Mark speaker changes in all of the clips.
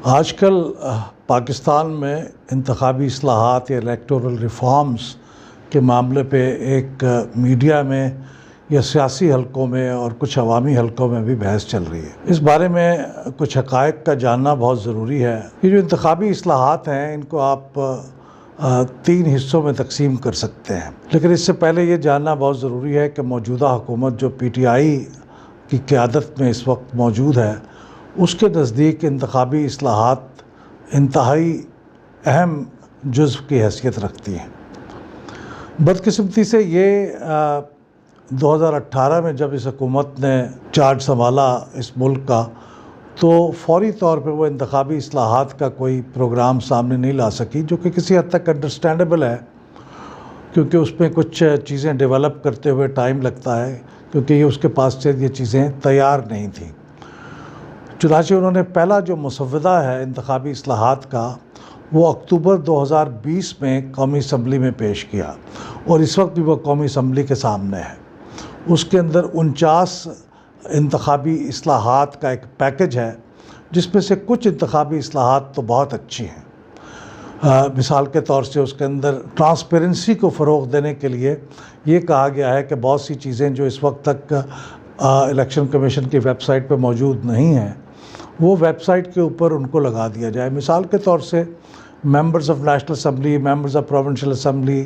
Speaker 1: आजकल पाकिस्तान में इंतखाबी इस्लाहात या इलेक्टोरल रिफॉर्म्स के मामले पे एक मीडिया में या सियासी हलकों में और कुछ अवामी हलकों में भी बहस चल रही है। इस बारे में कुछ हक़ाइक़ का जानना बहुत ज़रूरी है। ये जो इंतखाबी इस्लाहात हैं इनको आप तीन हिस्सों में तकसीम कर सकते हैं, लेकिन इससे पहले ये जानना बहुत ज़रूरी है कि मौजूदा हुकूमत जो PTI की क़यादत में इस वक्त मौजूद है उसके नज़दीक इंतखाबी इस्लाहात इंतहाई अहम जुज़्व की हैसियत रखती हैं। बदकिस्मती से ये 2018 में जब इस हुकूमत ने चार्ज संभाला इस मुल्क का, तो फौरी तौर पे वो इंतखाबी इस्लाहात का कोई प्रोग्राम सामने नहीं ला सकी, जो कि किसी हद तक अंडरस्टैंडेबल है, क्योंकि उसमें कुछ चीज़ें डेवलप करते हुए टाइम लगता है, क्योंकि ये उसके पास से ये चीज़ें तैयार नहीं थी। चुनांचे उन्होंने पहला जो मुसव्वदा है इंतखाबी इस्लाहात का वो अक्टूबर 2020 में कौमी असम्बली में पेश किया और इस वक्त भी वो कौमी असम्बली के सामने है। उसके अंदर 49 इंतखाबी इस्लाहात का एक पैकेज है, जिसमें से कुछ इंतखाबी इस्लाहात तो बहुत अच्छी हैं। मिसाल के तौर से उसके अंदर ट्रांसपेरेंसी को फ़रोग़ देने के लिए ये कहा गया है कि बहुत सी चीज़ें जो इस वक्त तक इलेक्शन कमीशन की वेबसाइट पर मौजूद नहीं हैं वो वेबसाइट के ऊपर उनको लगा दिया जाए। मिसाल के तौर से members of national assembly, members of provincial assembly,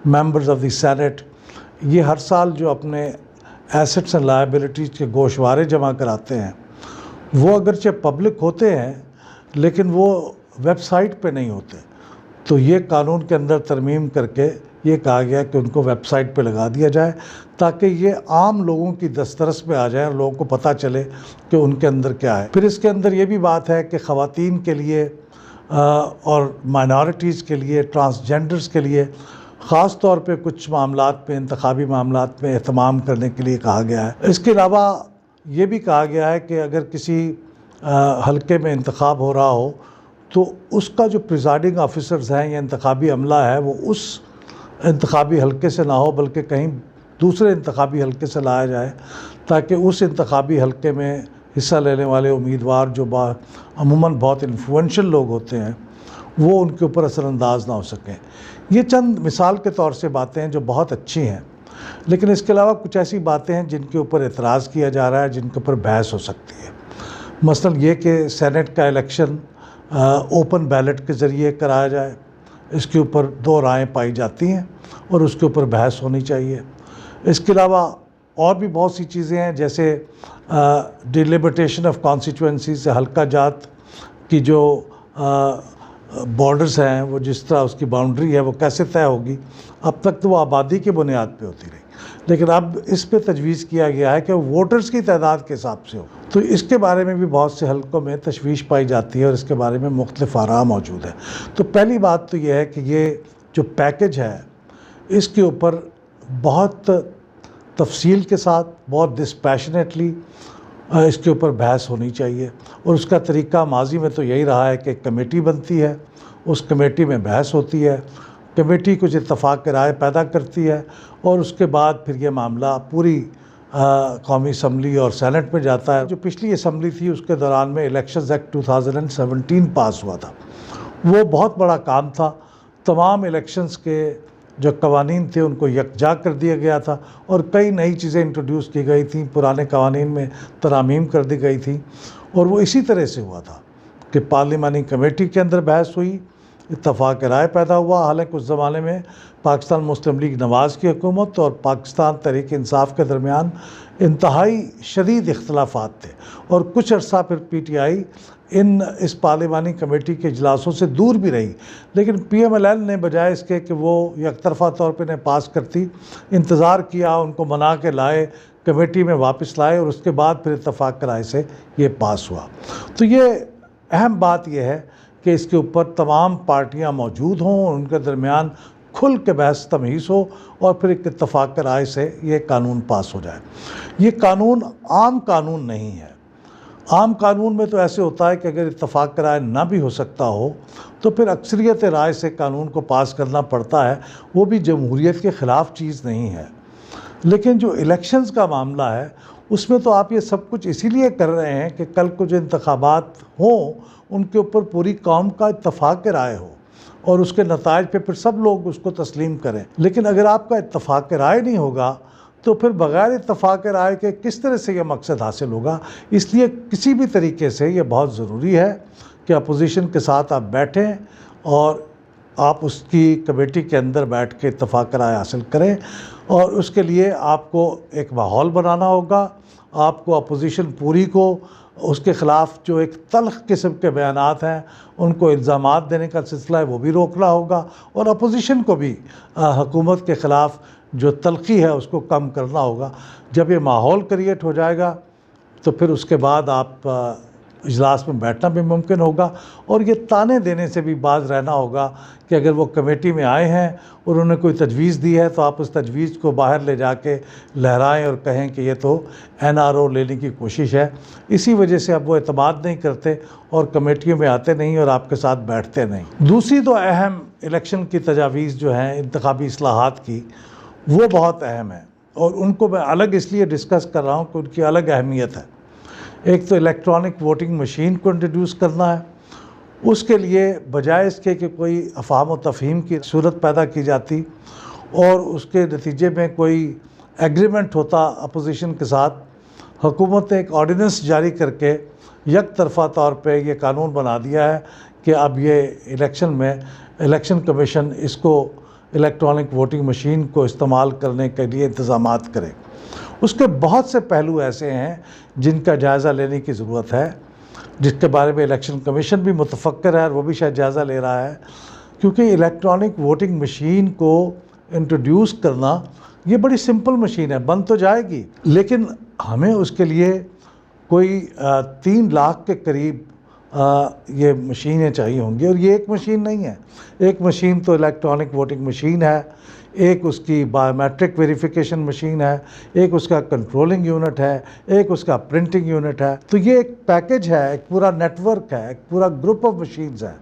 Speaker 1: members of the senate, ये हर साल जो अपने एसेट्स एंड लायबिलिटीज़ के गोशवारे जमा कराते हैं वो अगरचे पब्लिक होते हैं लेकिन वो वेबसाइट पे नहीं होते। तो ये कानून के अंदर तरमीम करके ये कहा गया कि उनको वेबसाइट पे लगा दिया जाए ताकि ये आम लोगों की दस्तरस में आ जाए और लोगों को पता चले कि उनके अंदर क्या है। फिर इसके अंदर ये भी बात है कि ख़वातीन के लिए और माइनॉरिटीज़ के लिए, ट्रांसजेंडर्स के लिए ख़ास तौर पे कुछ मामलात में, इंतखाबी मामलात में एहतमाम करने के लिए कहा गया है। इसके अलावा ये भी कहा गया है कि अगर किसी हलके में इंतखाब हो रहा हो तो उसका जो प्रिजाइडिंग ऑफिसर्स हैं या इंतखाबी अमला है वो उस इंतखाबी हलके से ना हो बल्कि कहीं दूसरे इंतखाबी हलके से लाया जाए, ताकि उस इंतखाबी हलके में हिस्सा लेने वाले उम्मीदवार जो अमूमन बहुत इन्फ्लुएंशियल लोग होते हैं वो उनके ऊपर असरअंदाज ना हो सकें। ये चंद मिसाल के तौर से बातें हैं जो बहुत अच्छी हैं, लेकिन इसके अलावा कुछ ऐसी बातें हैं जिनके ऊपर एतराज़ किया जा रहा है, जिनके ऊपर बहस हो सकती है। मसलन ये कि सेनेट का इलेक्शन ओपन बैलेट के ज़रिए कराया जाए, इसके ऊपर दो रायें पाई जाती हैं और उसके ऊपर बहस होनी चाहिए। इसके अलावा और भी बहुत सी चीज़ें हैं, जैसे डिलिमिटेशन ऑफ कॉन्स्टिट्यूएंसीज से हल्का जात की जो बॉर्डर्स हैं वो जिस तरह उसकी बाउंड्री है वो कैसे तय होगी। अब तक तो वो आबादी की बुनियाद पे होती रही, लेकिन अब इस पे तजवीज़ किया गया है कि वोटर्स की तादाद के हिसाब से हो। तो इसके बारे में भी बहुत से हलकों में तशवीश पाई जाती है और इसके बारे में मुख्तलिफ आरा मौजूद है। तो पहली बात तो ये है कि ये जो पैकेज है इसके ऊपर बहुत तफसील के साथ, बहुत डिस्पैशनेटली इसके ऊपर बहस होनी चाहिए। और उसका तरीका माजी में तो यही रहा है कि कमेटी बनती है, उस कमेटी में बहस होती है, कमेटी कुछ इत्तफाक की राय पैदा करती है और उसके बाद फिर ये मामला पूरी कौमी असम्बली और सेनेट में जाता है। जो पिछली असम्बली थी उसके दौरान में इलेक्शंस एक्ट 2017 पास हुआ था, वो बहुत बड़ा काम था। तमाम इलेक्शंस के जो कवानीन थे उनको यकजा कर दिया गया था और कई नई चीज़ें इंट्रोड्यूस की गई थी, पुराने कवानीन में तरामीम कर दी गई थी। और वो इसी तरह से हुआ था कि पार्लिमानी कमेटी के अंदर बहस हुई, इत्तफाक राय पैदा हुआ। हालांकि उस ज़माने में पाकिस्तान मुस्लिम लीग नवाज़ की हुकूमत और पाकिस्तान तहरीक इंसाफ के दरमियान इंतहाई शदीद इख्तलाफात थे और कुछ अर्सा फिर PTI इस पार्लिमानी कमेटी के इजलासों से दूर भी रही, लेकिन PMLN ने बजाय इसके कि वो यकतरफ़ा तौर पर इन्हें पास करती, इंतज़ार किया, उनको मना के लाए, कमेटी में वापस लाए और उसके बाद फिर इत्तफाक राय से ये पास हुआ। तो ये अहम बात यह है कि इसके ऊपर तमाम पार्टियां मौजूद हों और उनके दरमियान खुल के बहस तमीज़ हो और फिर एक इत्तफाक राय से ये कानून पास हो जाए। ये कानून आम कानून नहीं है। आम कानून में तो ऐसे होता है कि अगर इत्तफाक राय ना भी हो सकता हो तो फिर अक्सरियत राय से कानून को पास करना पड़ता है, वो भी जमहूरियत के ख़िलाफ़ चीज़ नहीं है। लेकिन जो इलेक्शंस का मामला है उसमें तो आप ये सब कुछ इसीलिए कर रहे हैं कि कल को जो इंतखाबात हों उनके ऊपर पूरी कौम का इत्तफाक राय हो और उसके नताइज पे फिर सब लोग उसको तस्लीम करें। लेकिन अगर आपका इत्तफाक राय नहीं होगा तो फिर बग़ैर इत्तफाक राय के किस तरह से यह मकसद हासिल होगा। इसलिए किसी भी तरीके से ये बहुत ज़रूरी है कि अपोजिशन के साथ आप बैठें और आप उसकी कमेटी के अंदर बैठ के इत्तफाक राय हासिल करें, और उसके लिए आपको एक माहौल बनाना होगा। आपको अपोजिशन पूरी को उसके ख़िलाफ़ जो एक तल्ख़ किस्म के बयानात हैं उनको इल्ज़ामात देने का सिलसिला है वो भी रोकना होगा, और अपोजिशन को भी हुकूमत के ख़िलाफ़ जो तलख़ी है उसको कम करना होगा। जब ये माहौल क्रिएट हो जाएगा तो फिर उसके बाद आप इजलास में बैठना भी मुमकिन होगा, और ये ताने देने से भी बाज रहना होगा कि अगर वो कमेटी में आए हैं और उन्होंने कोई तजवीज़ दी है तो आप उस तजवीज़ को बाहर ले जाके लहराएं और कहें कि ये तो NRO लेने की कोशिश है। इसी वजह से अब वो एतमाद नहीं करते और कमेटियों में आते नहीं और आपके साथ बैठते नहीं। दूसरी तो अहम इलेक्शन की तजावीज़ जो हैं इंतखाबी इस्लाहात की, वो बहुत अहम है और उनको मैं अलग इसलिए डिस्कस कर रहा हूँ कि उनकी अलग अहमियत है। एक तो इलेक्ट्रॉनिक वोटिंग मशीन को इंट्रोड्यूस करना है। उसके लिए बजाय इसके कि कोई अफ़हाम व तफ़हीम की सूरत पैदा की जाती और उसके नतीजे में कोई एग्रीमेंट होता अपोजिशन के साथ, हुकूमत ने एक ऑर्डिनेंस जारी करके यक तरफ़ा तौर पे ये कानून बना दिया है कि अब ये इलेक्शन कमीशन इसको इलेक्ट्रॉनिक वोटिंग मशीन को इस्तेमाल करने के लिए इंतज़ामात करे। उसके बहुत से पहलू ऐसे हैं जिनका जायज़ा लेने की ज़रूरत है, जिसके बारे में इलेक्शन कमीशन भी मुतफ़क्किर है और वो भी शायद जायज़ा ले रहा है, क्योंकि इलेक्ट्रॉनिक वोटिंग मशीन को इंट्रोड्यूस करना ये बड़ी सिंपल मशीन है, बन तो जाएगी, लेकिन हमें उसके लिए कोई 3 लाख के करीब ये मशीनें चाहिए होंगी, और ये एक मशीन नहीं है। एक मशीन तो इलेक्ट्रॉनिक वोटिंग मशीन है, एक उसकी बायोमेट्रिक वेरिफिकेशन मशीन है, एक उसका कंट्रोलिंग यूनिट है, एक उसका प्रिंटिंग यूनिट है। तो ये एक पैकेज है, एक पूरा नेटवर्क है, एक पूरा ग्रुप ऑफ मशीन्स है।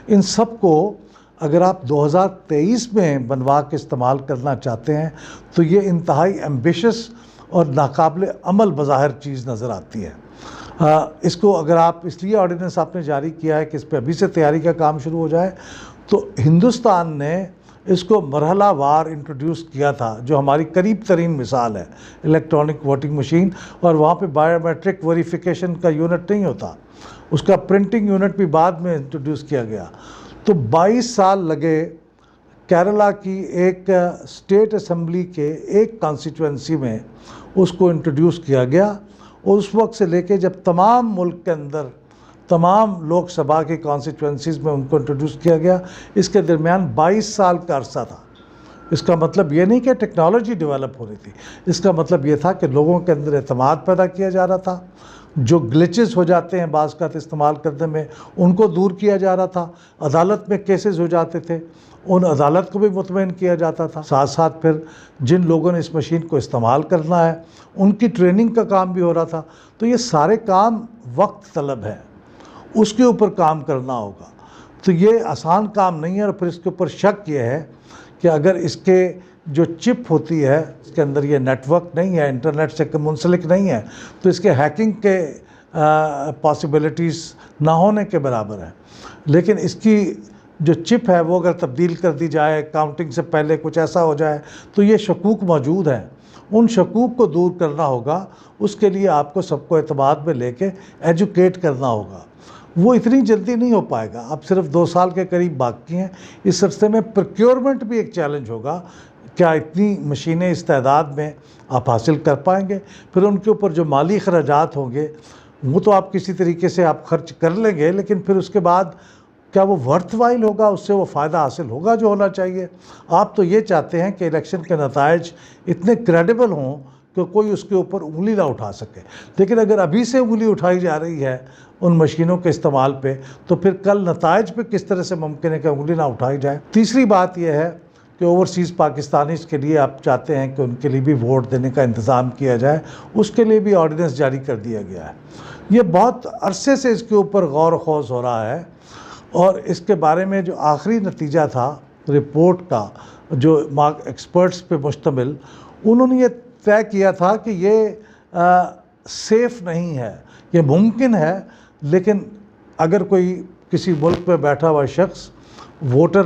Speaker 1: इन सब को अगर आप 2023 में बनवा के इस्तेमाल करना चाहते हैं तो ये इंतहाई एम्बिशियस और नाकाबिल अमल बज़ाहिर चीज़ नज़र आती है। इसको अगर आप इसलिए ऑर्डिनेंस आपने जारी किया है कि इस पर अभी से तैयारी का काम शुरू हो जाए, तो हिंदुस्तान ने इसको मरहला वार इंट्रोड्यूस किया था, जो हमारी करीब तरीन मिसाल है इलेक्ट्रॉनिक वोटिंग मशीन, और वहाँ पे बायोमेट्रिक वेरिफिकेशन का यूनिट नहीं होता, उसका प्रिंटिंग यूनिट भी बाद में इंट्रोड्यूस किया गया। तो 22 साल लगे केरला की एक स्टेट असम्बली के एक कॉन्स्टिट्यूंसी में उसको इंट्रोड्यूस किया गया, और उस वक्त से लेके जब तमाम मुल्क के अंदर तमाम लोकसभा की कॉन्स्टिट्यूंसीज़ में उनको इंट्रोड्यूस किया गया, इसके दरमियान 22 साल का अरसा था। इसका मतलब ये नहीं कि टेक्नोलॉजी डेवलप हो रही थी, इसका मतलब ये था कि लोगों के अंदर एतमाद पैदा किया जा रहा था, जो ग्लिचेस हो जाते हैं बाज़ का इस्तेमाल करने में उनको दूर किया जा रहा था, अदालत में केसेस हो जाते थे उन अदालत को भी मुतमईन किया जाता था, साथ साथ फिर जिन लोगों ने इस मशीन को इस्तेमाल करना है उनकी ट्रेनिंग का काम भी हो रहा था। तो ये सारे काम वक्त तलब है, उसके ऊपर काम करना होगा। तो ये आसान काम नहीं है, और फिर इसके ऊपर शक ये है कि अगर इसके जो चिप होती है इसके अंदर ये नेटवर्क नहीं है, इंटरनेट से मुंसलिक नहीं है, तो इसके हैकिंग के पॉसिबिलिटीज़ ना होने के बराबर है। लेकिन इसकी जो चिप है वो अगर तब्दील कर दी जाए, काउंटिंग से पहले कुछ ऐसा हो जाए, तो ये शकूक मौजूद हैं, उन शकूक को दूर करना होगा। उसके लिए आपको सबको एतमाद में लेके एजुकेट करना होगा। वो इतनी जल्दी नहीं हो पाएगा, अब सिर्फ 2 साल के करीब बाकी हैं। इस अरसे में प्रोक्योरमेंट भी एक चैलेंज होगा, क्या इतनी मशीनें इस तादाद में आप हासिल कर पाएंगे। फिर उनके ऊपर जो माली खर्चात होंगे वो तो आप किसी तरीके से आप खर्च कर लेंगे, लेकिन फिर उसके बाद क्या वो वर्थवाइल होगा, उससे वो फ़ायदा हासिल होगा जो होना चाहिए। आप तो ये चाहते हैं कि इलेक्शन के नताइज इतने क्रेडिबल हों कि कोई उसके ऊपर उंगली ना उठा सके। लेकिन अगर अभी से उंगली उठाई जा रही है उन मशीनों के इस्तेमाल पे, तो फिर कल नताइज पे किस तरह से मुमकिन है कि उंगली ना उठाई जाए। तीसरी बात यह है कि ओवरसीज़ पाकिस्तानीज़ के लिए आप चाहते हैं कि उनके लिए भी वोट देने का इंतज़ाम किया जाए, उसके लिए भी ऑर्डिनेंस जारी कर दिया गया है। ये बहुत अरसे से इसके ऊपर गौर खोज हो रहा है, और इसके बारे में जो आखिरी नतीजा था रिपोर्ट का, जो एक्सपर्ट्स पे मुश्तमिल, उन्होंने ये तय किया था कि ये सेफ नहीं है। ये मुमकिन है, लेकिन अगर कोई किसी मुल्क में बैठा हुआ शख्स वोटर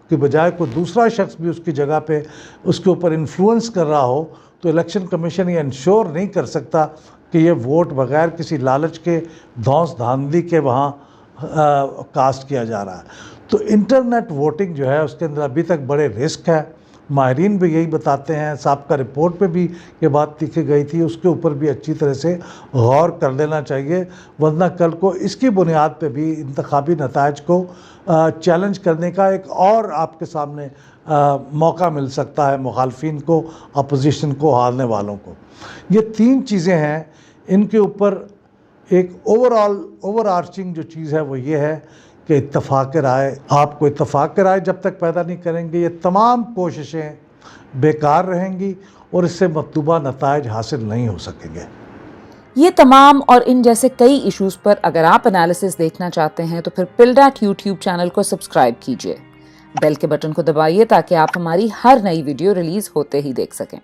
Speaker 1: की बजाय कोई दूसरा शख्स भी उसकी जगह पे उसके ऊपर इन्फ्लुएंस कर रहा हो, तो इलेक्शन कमीशन ये इंश्योर नहीं कर सकता कि ये वोट बग़ैर किसी लालच के, धौंस धांधली के वहाँ कास्ट किया जा रहा है। तो इंटरनेट वोटिंग जो है उसके अंदर अभी तक बड़े रिस्क है। माहिरीन भी यही बताते हैं, साबका रिपोर्ट पे भी ये बात लिखी गई थी, उसके ऊपर भी अच्छी तरह से गौर कर लेना चाहिए, वरना कल को इसकी बुनियाद पे भी इंतखाबी नताइज को चैलेंज करने का एक और आपके सामने मौका मिल सकता है, मुखालफिन को, अपोजिशन को, हारने वालों को। ये 3 चीज़ें हैं, इनके ऊपर एक ओवर आर्चिंग जो चीज़ है वो ये है कि इत्तफाक राय, आपको इत्तफाक राय जब तक पैदा नहीं करेंगे ये तमाम कोशिशें बेकार रहेंगी और इससे मतलूबा नताइज हासिल नहीं हो सकेंगे।
Speaker 2: ये तमाम और इन जैसे कई इश्यूज़ पर अगर आप एनालिसिस देखना चाहते हैं तो फिर पिलडाट यूट्यूब चैनल को सब्सक्राइब कीजिए, बेल के बटन को दबाइए ताकि आप हमारी हर नई वीडियो रिलीज़ होते ही देख सकें।